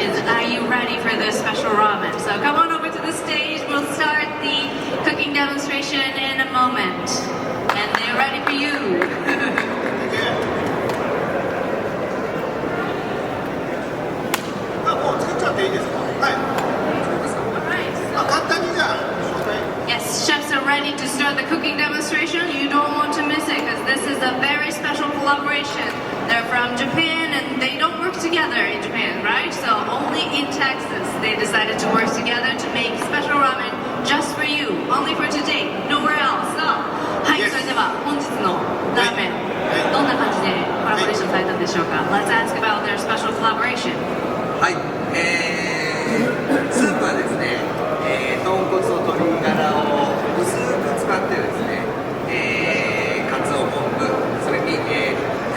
is, are you ready for this special ramen? So come on over to the stage. We'll start the cooking demonstration in a moment. And they're ready for you. もう作っちゃっていいですか？はい。簡単にじゃあ紹介。Yes, chefs are ready to start the cooking demonstration. You don't want to miss it because this is a very special collaboration. They're from Japan and they don't work together in Japan, right? So only in Texas they decided to work together to make special ramen just for you, only for today, nowhere else. So, はい、それでは本日のラーメン、どんな感じでコラボレーションされたんでしょうか？ Let's ask about their special collaboration. はい、スープはですね、豚骨と鶏ガラを薄く使ってですね、かつお昆布、それに、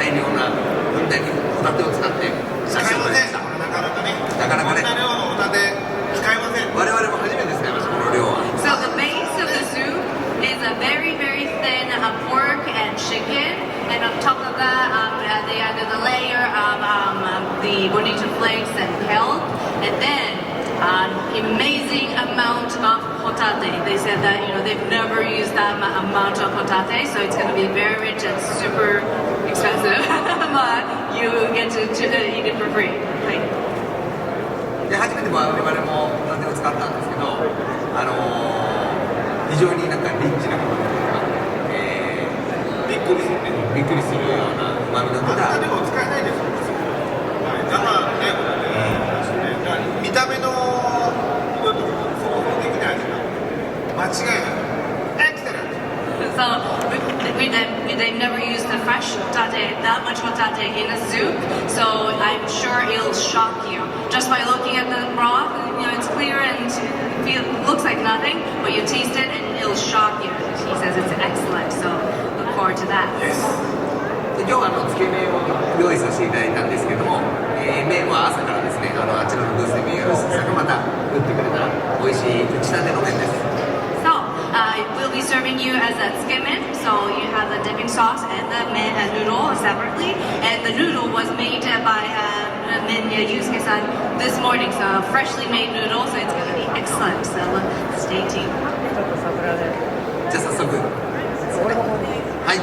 大量なふんだんにホタテを使って使いません。なかなかね。なかなかね。こんな量のホタテ使いません。我々も初めて使いましたこの量は。So the base of the soup is a very very thin pork and chicken, and on top of that, they added a layer of the bonito flakes and kelp, and then an amazing amount of hotate. They said that they've never used that amount of hotate, so it's going to be very rich and super expensive, but you get to eat it for free. で初めて我々もホタテを使ったんですけど、非常になんかリッチなものというか、びっくりするね。びっくりするような旨味の豚。でも使えないですよ。生ね、見た目の色と想像できないですが、間違いない。So they've never used the fresh hotate, that much hotate in a soup, so I'm sure it'll shock you. Just by looking at the broth, it's clear and looks like nothing, but you taste it and it'll shock you. He says it's excellent, so look forward to that. Yes. 今日はつけ麺を用意させていただいたんですけども、麺は朝からですね、あちらのブースで見えるさんがまた打ってくれた美味しい打ちたての麺です。We'll be serving you as a tsukemen, so you have the dipping sauce and the noodle separately. And the noodle was made by Min Yusuke-san this morning, so freshly made noodle, so it's going to be excellent. So stay tuned. じゃあ早速。はい。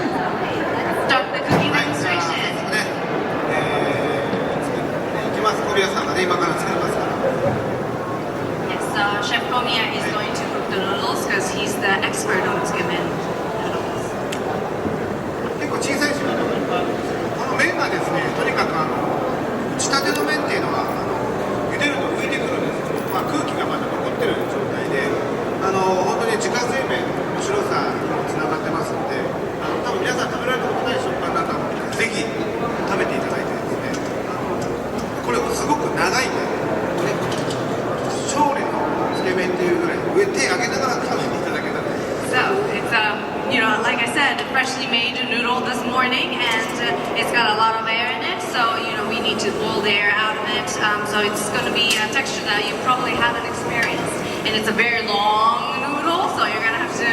Start the cooking demonstration. いきます。小宮さんがね今から作りますから。Yes, Chef Komiya is going to cook the noodles because he's the expert on tsukemen noodles. 結構小さい種類がいっぱいあるんですけど、この麺がですね、とにかく打ちたての麺っていうのは茹でると浮いてくるんですよ。空気がまだ残ってる状態で、本当に自家製麺の面白さにもつながってますので、多分皆さん食べられたことない食感だと思うので、ぜひ食べていただいてですね、これすごく長いんで、勝利のつけ麺っていうぐらい上手上げながら食べていただけたら。So it's like I said, freshly made noodle this morning, and it's got a lot of air in it. So we need to boil the air out of it. So it's going to be a texture that you probably haven't experienced, and it's a very long noodle. So you're going to have to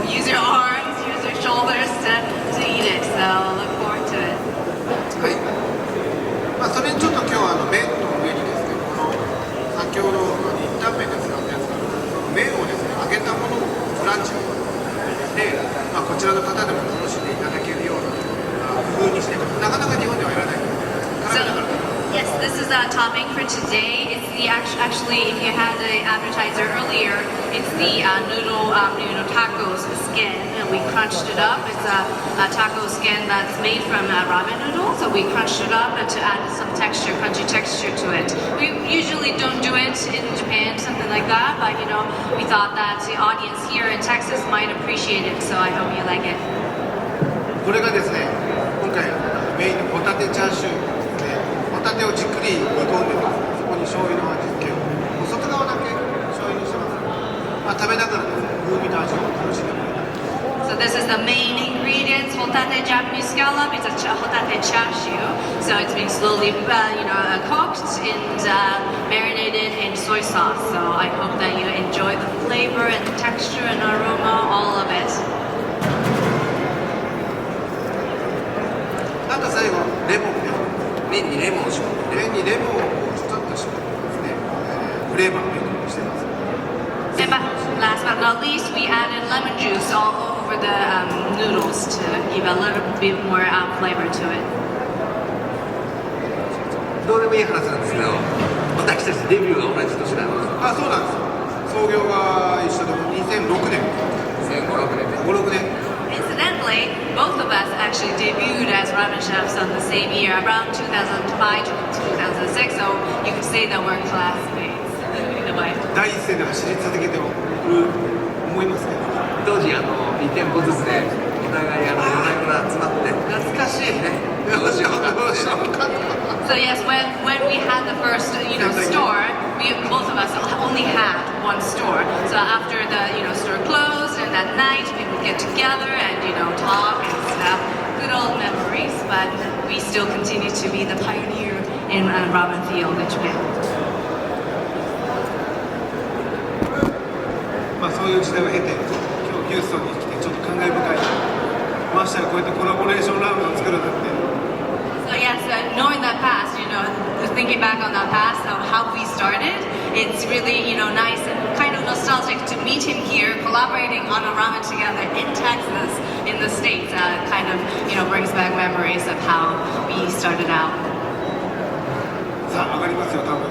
use your arms, use your shoulders to eat it. So look forward to it. はい。それにちょっと今日は麺の上にですね、この先ほど一旦麺で使ったやつが麺をですね揚げたものをフランチにで、こちらの方でも楽しんでいただけるような風にしてなかなか日本ではやらない。Yes, this is a topping for today. It's the actually, if you had the appetizer earlier, it's the noodle, tacos skin, and we crunched it up. It's a taco skin that's made from ramen noodle, so we crunched it up to add some texture, crunchy texture to it. We usually don't do it in Japan, something like that, but we thought that the audience here in Texas might appreciate it, so I hope you like it. これがですね、今回メインのホタテチャーシュー。ホタテをじっくり煮込んでます。そこに醤油の味付けを外側だけ醤油にしてます。食べながら風味の味を楽しんでもらいたい。So this is the main ingredients, hotate Japanese scallop. It's a hotate chashu. So it's being slowly, cooked and marinated in soy sauce. So I hope that you enjoy the flavor and texture and aroma, all of it. あと最後レモンね。麺にレモンを絞って。麺にレモンをちょっと絞って。レーバーをよくしてます。 And last but not least, we added lemon juice all over the noodles to give a little bit more flavor to it. どうでもいい話なんですけど、私たちデビューが同じ年なんです。あ、そうなんですよ。創業が一緒で2006年。2005、6年で。5、6年。Incidentally, both of us actually debuted as ramen chefs on the same year, around 2005 to 2006. So you could say that we're classmates in a way. 第一線で走り続けてる思いますけど。当時2店舗ずつでお互い夜な夜な集まって懐かしいね。どうしようかどうしようか。So yes, when we had the first store, both of us only had one store. So after the store closed and at night we would get together and talk and stuff. Good old memories, but we still continue to be the pioneer in ramen field in Japan. まあそういう時代を経て今日ヒューストンに来てちょっと感慨深い。ましてやこうやってコラボレーションラーメンを作るなんて。So yes, knowing that past, thinking back on that past of how we started, it's really, nice and kind of nostalgic to meet him here, collaborating on a ramen together in Texas, in the States. Kind of, brings back memories of how we started out. さあ上がりますよ多分。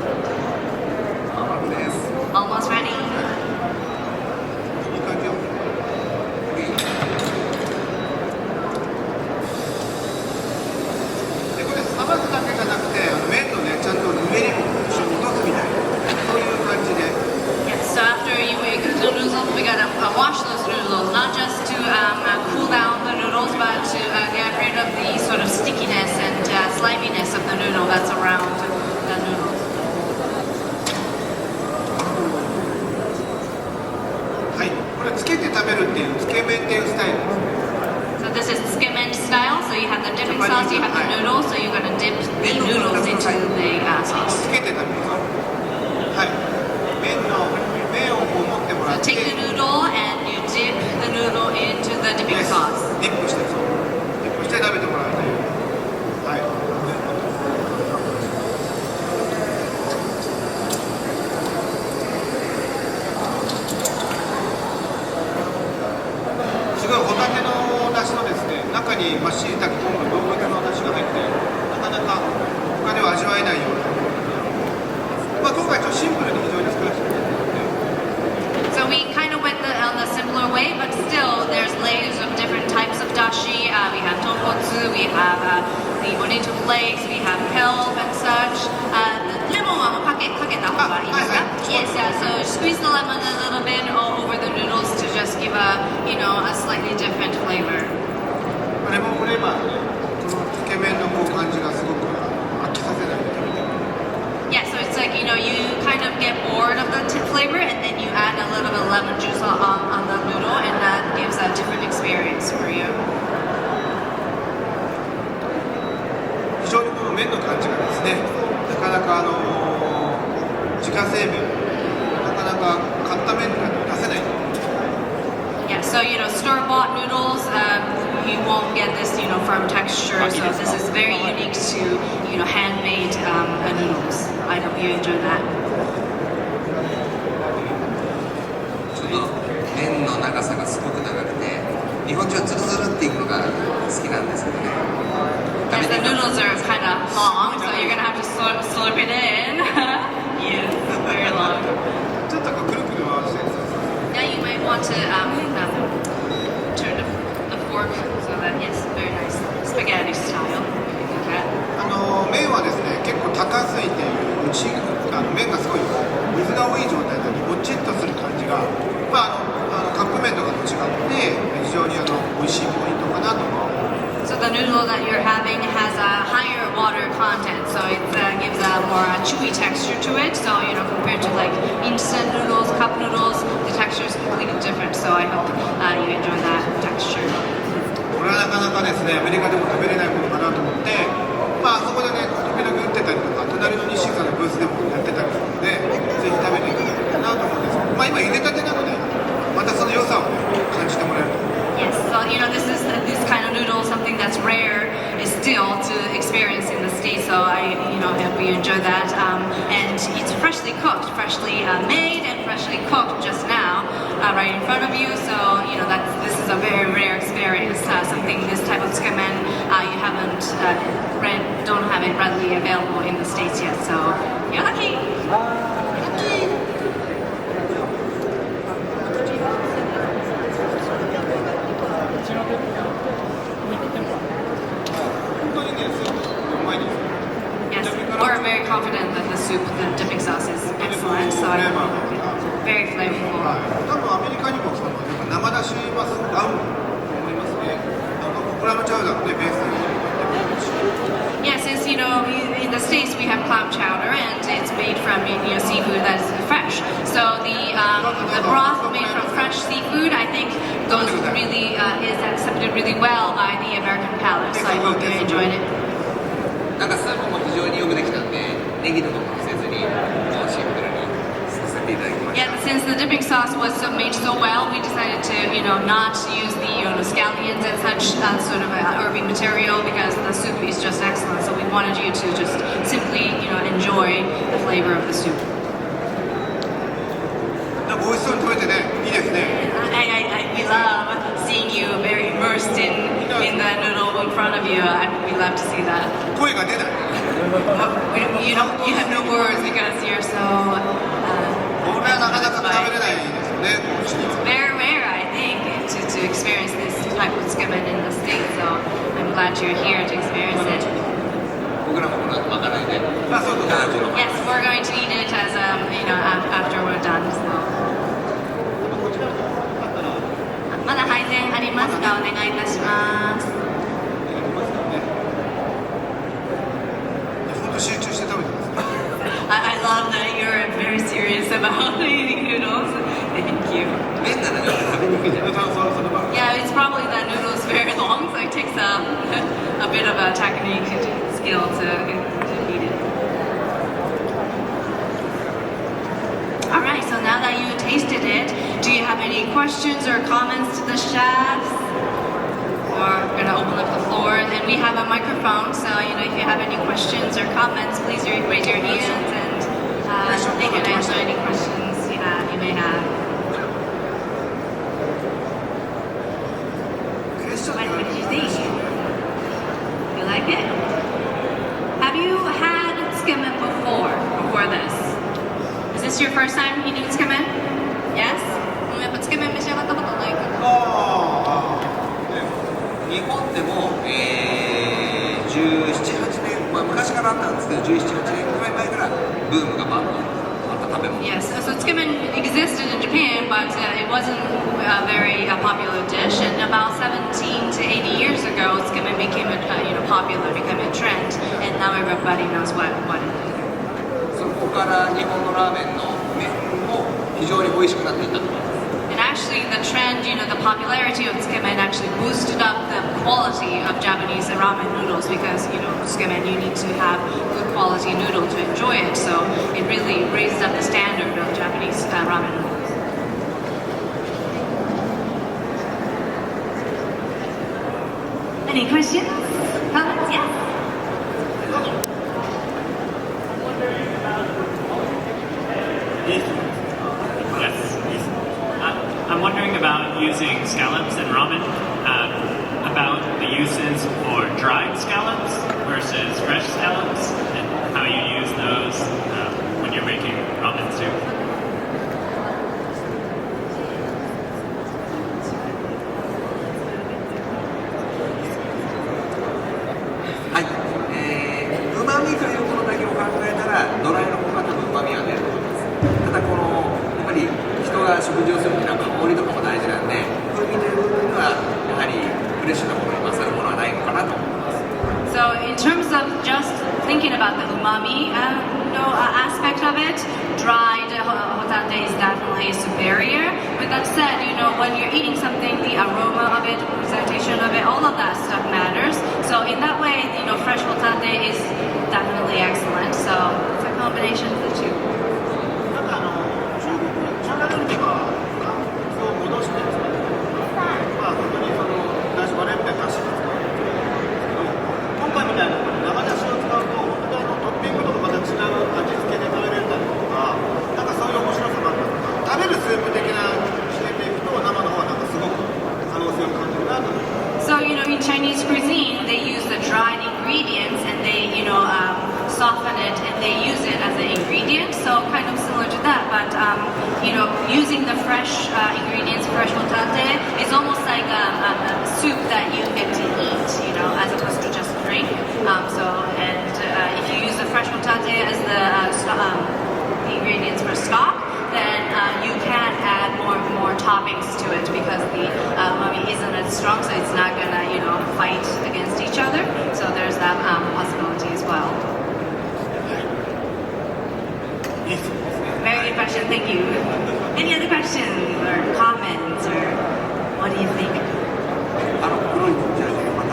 甘くです。 Almost ready. いい感じよ。でこれさばくだけじゃなくて麺のねちゃんとぬめりも一緒に落とすみたいなそういう感じで。Yes, so after you cook the noodles, we gotta wash those noodles, not just to cool down the noodles, but to get rid of the sort of stickiness and sliminess of the noodle that's around the noodles. はい、これつけて食べるっていうつけ麺っていうスタイルです。 So this is skimmed style, so you have the dipping sauce, you have the noodles, so you're gonna dip the noodles into the sauce. つけて食べます。はい。麺をこう持ってもら So って。 take the noodle and you dip the noodle into the dipping sauce. ディップしてそう。ディップして食べてもらうという。はい。すごいホタテの出汁のですね、中にしいたけ、昆布、動物の出汁が入って、なかなか他では味わえないような。まあ今回ちょっとシンプルに非常に作らせていただいて。 So we kind of went on the simpler way, but still there's layers of different types of dashi. We have tonkotsu, we have the bonito flakes, we have kelp and such. Lemonはかけた方がいいですか? Yes, so squeeze the lemon a little bit all over the noodles to just give a slightly different flavor. レモンフレーバーでね、このつけ麺のこう感じがすごく飽きさせないで食べてる。 Yeah, so it's like, you kind of get bored of the flavor and then you add a little bit of lemon juice on the noodle and that gives a different experience for you. 非常にこの麺の感じがですね、なかなか自家製麺、なかなか買った麺が出せない。 Yeah, so store-bought noodles, you won't get this firm texture. So this is very unique to handmade noodles. I hope you enjoy that. ちょっと麺の長さがすごく長くて、日本人はツルツルっていうのが好きなんですけどね。 Yes, the noodles are kind of long, so you're gonna have to slurp it in. Yes, very long. ちょっとこうくるくる回して。 Now you might want to turn the fork so that yes, very nice spaghetti style. You can do that. 麺はですね、結構高すぎて麺がすごい水が多い状態なのでもちっとする感じが、カップ麺とかと違って非常に美味しいポイントかなと思います。 So the noodle that you're having has a higher water content, so it gives a more chewy texture to it. So compared to like instant noodles, cup noodles, the texture is completely different. So I hope you enjoy that texture. これはなかなかですね、アメリカでも食べれないものかなと思って、あそこでね、時々売ってたりとか、隣の西さんのブースでもやってたりするので、ぜひ食べていただきたいなと思うんですけど、今茹でたてなので、またその良さを、感じてもらえると。 Yes, so this kind of noodle, something that's rare, is still to experience in the States. So I hope you enjoy that. And it's freshly cooked, freshly made, and freshly cooked just now, right in front of you. So this is a very rare experience. Something this type of tsukemen you don't have it readily available in the States yet. So you're lucky. Lucky. 本当にね、スープうまいですよ。 Yes, we're very confident that the soup, the dipping sauce is excellent. So I very flavorful. 多分アメリカにも生だしはすごく合うと思いますね。クラムチャウダーのねベースに。Yeah, since in the States we have clam chowder and it's made from seafood that is fresh. So the broth made from fresh seafood, I think, goes really is accepted really well by the American palate. So I hope you enjoyed it. なんかスープも非常によくできたんで、ネギとかもせずにシンプルにさせていただきました。 Yeah, since the dipping sauce was made so well, we decided to not use the scallions and such sort of herby material because the soup is just excellent. So we wanted you to just simply enjoy the flavor of the soup. なんか美味しそうに食べてね、いいですね。We love seeing you very immersed in the noodle in front of you. We love to see that. 声が出ない。You have no words because you're so. これはなかなか食べれないですよね。 It's very rare, I think, to experience this type of tsukemen in the States. So I'm glad you're here to experience it. 僕らもこの後まかないで。あ、そうそう。 Yes, we're going to eat it as after we're done. So. まだ配膳ありますか？お願いいたします。本当集中して食べてますね。I love that you're very serious about eating noodles. Thank you. 麺ならね、食べにくいじゃん。 Yeah, it's probably that noodles very long, so it takes a bit of a technique skill to eat it. Alright, so now that you tasted it, do you have any questions or comments to the chefs? We're going to open up the floor, and we have a microphone, so if you have any questions or comments, please raise your hands, and they can answer any questions you may have. What did you think? You like it? Have you had tsukemen before this? Is this your first time eating tsukemen? Yes? やっぱつけ麺召し上がったことないかな。日本でも、17、8年、昔からあったんですけど、17、8年くらい前からブームがバンとあった食べ物。Yes, so tsukemen existed in Japan, but it wasn't a very popular dish. And about 17 to 80 years ago, tsukemen became popular, became a trend, and now everybody knows what it is. そこから日本のラーメンの麺も非常に美味しくなっていったと思います。 And actually, the trend, the popularity of tsukemen actually boosted up the quality of Japanese ramen noodles because, tsukemen, you need to have good quality noodle to enjoy it. So it really raises up the standard of Japanese ramen noodles. Any questions? Comments? Yes? I'm wondering about using scallops in ramen, about the uses for dried scallops versus fresh scallops, and how you use those when you're making ramen soup. はい、うまみというものだけを考えたらドライの方が多分うまみは出ると思います。ただやっぱり人が食事をするときには香りとかも大事なんで、風味という部分ではやはりフレッシュなものに勝るものはないのかなと思います。 So in terms of just thinking about the umami aspect of it, dried hotate is definitely superior. With that said, when you're eating something, the aroma of it, presentation of it, all of that stuff matters. So in that way, fresh hotate is definitely excellent. So it's a combination of the two. ただ中華料理とかそう戻して本当にだし割れみたいなだしを使うんですけど、今回みたいな生だしを使うと soften it, and they use it as an ingredient. So kind of similar to that, but using the fresh ingredients, fresh hotate, is almost like a soup that you get to eat, as opposed to just drink. If you use the fresh hotate as the ingredients for stock, then you can add more toppings to it because the umami isn't as strong, so it's not gonna fight against each other. So there's that possibility as well. Very good question, thank you. Any other questions or comments, or what do you think? 黒いじゃあまた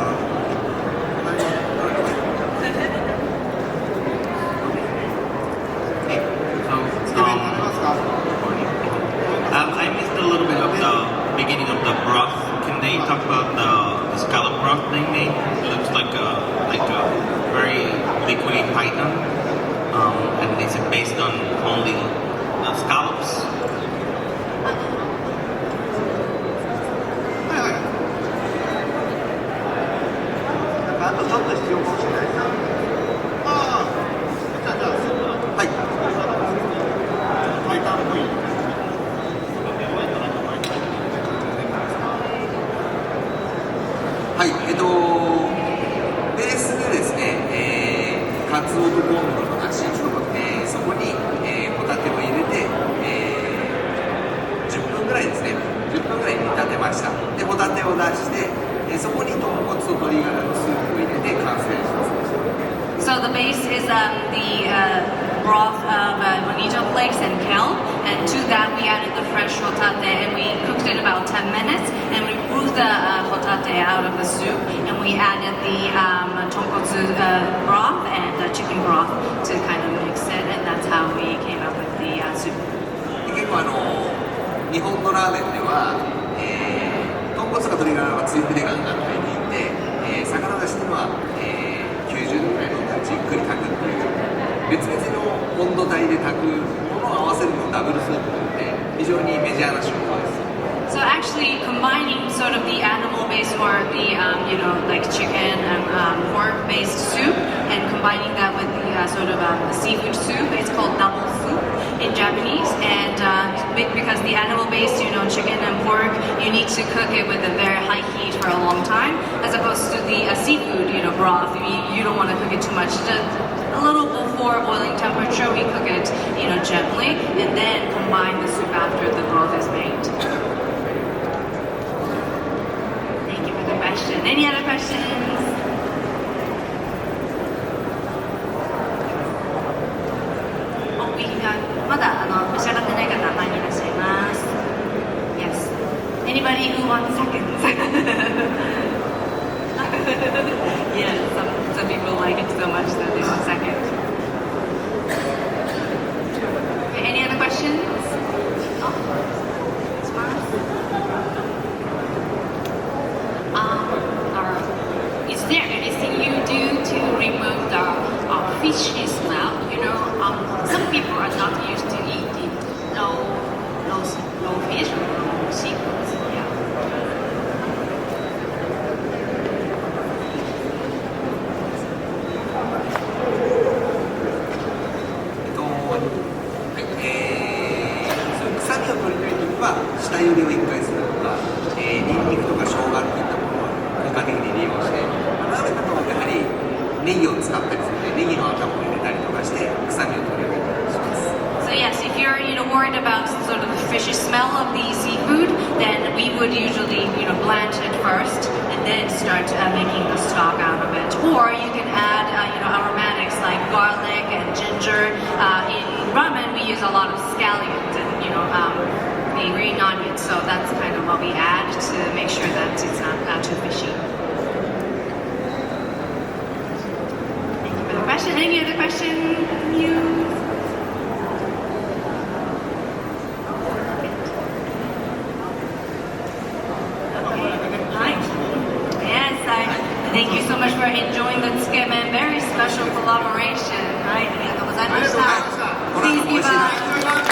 I missed a little bit of the beginning of the broth. Can they talk about the scallop broth they made? Looks like a very liquidy python, and is it based on only scallops? はいはい。あとちょっと必要かもしれないです。ああ、じゃあはいパイタンっぽい。はい、ベースでですね、カツオと昆布のだし、そこに、ホタテを入れて、10分ぐらいですね、10分ぐらい煮立てました。で、ホタテを出して、そこに豚骨と鶏ガラのスープを入れて完成します。So the base is the broth of bonito flakes and kelp, and to that we added the fresh hotate, and we cooked it about 10 minutes, and we removed the hotate out of the soup, and we added the tonkotsu broth and chicken broth to kind of mix it, and that's how we came up with the soup. で結構日本のラーメンでは、豚骨とか鶏ガラはつゆ筆が入っていて、魚だしには、90度ぐらいのじっくり炊くっていう別々の温度帯で炊くものを合わせるのをダブルスープなので非常にメジャーな手法です。So actually combining sort of the animal-based or the, like chicken and pork-based soup and combining that with the sort of seafood soup, it's called double soup in Japanese. And because the animal-based, chicken and pork, you need to cook it with a very high heat for a long time, as opposed to the seafood, broth. You don't want to cook it too much. Just a little before boiling temperature, we cook it, gently, and then combine the soup after the broth is made. Any other questions? Oh, we got まだ召し上がってない方前にいらっしゃいます。Yes. Anybody who wants seconds? Yes, some people like it so much that they want seconds. Okay, any other questions? Oh, it's fine. Is there anything you do to remove the fishy smell? Some people are not used to eating no fish or no seafood. Yeah. 臭みを取りたいときは下茹でを1回するとか、ニンニクとか生姜っていったものを効果的に利用して、ラーメンだとやはりネギを使ったりするのでネギの頭を入れたりとかして臭みを取るようにします。So yes, if you're worried about sort of the fishy smell of the seafood, then we would usually blanch it first and then start making the stock out of it. Or you can add aromatics like garlic and ginger. In ramen, we use a lot of scallions and the green onions. So that's kind of what we add to make sure that it's not too fishy. Thank you for the question. Any other questions? Thank you so much for enjoying the Tsukemen. Very special collaboration. はい、ありがとうございました。Please give a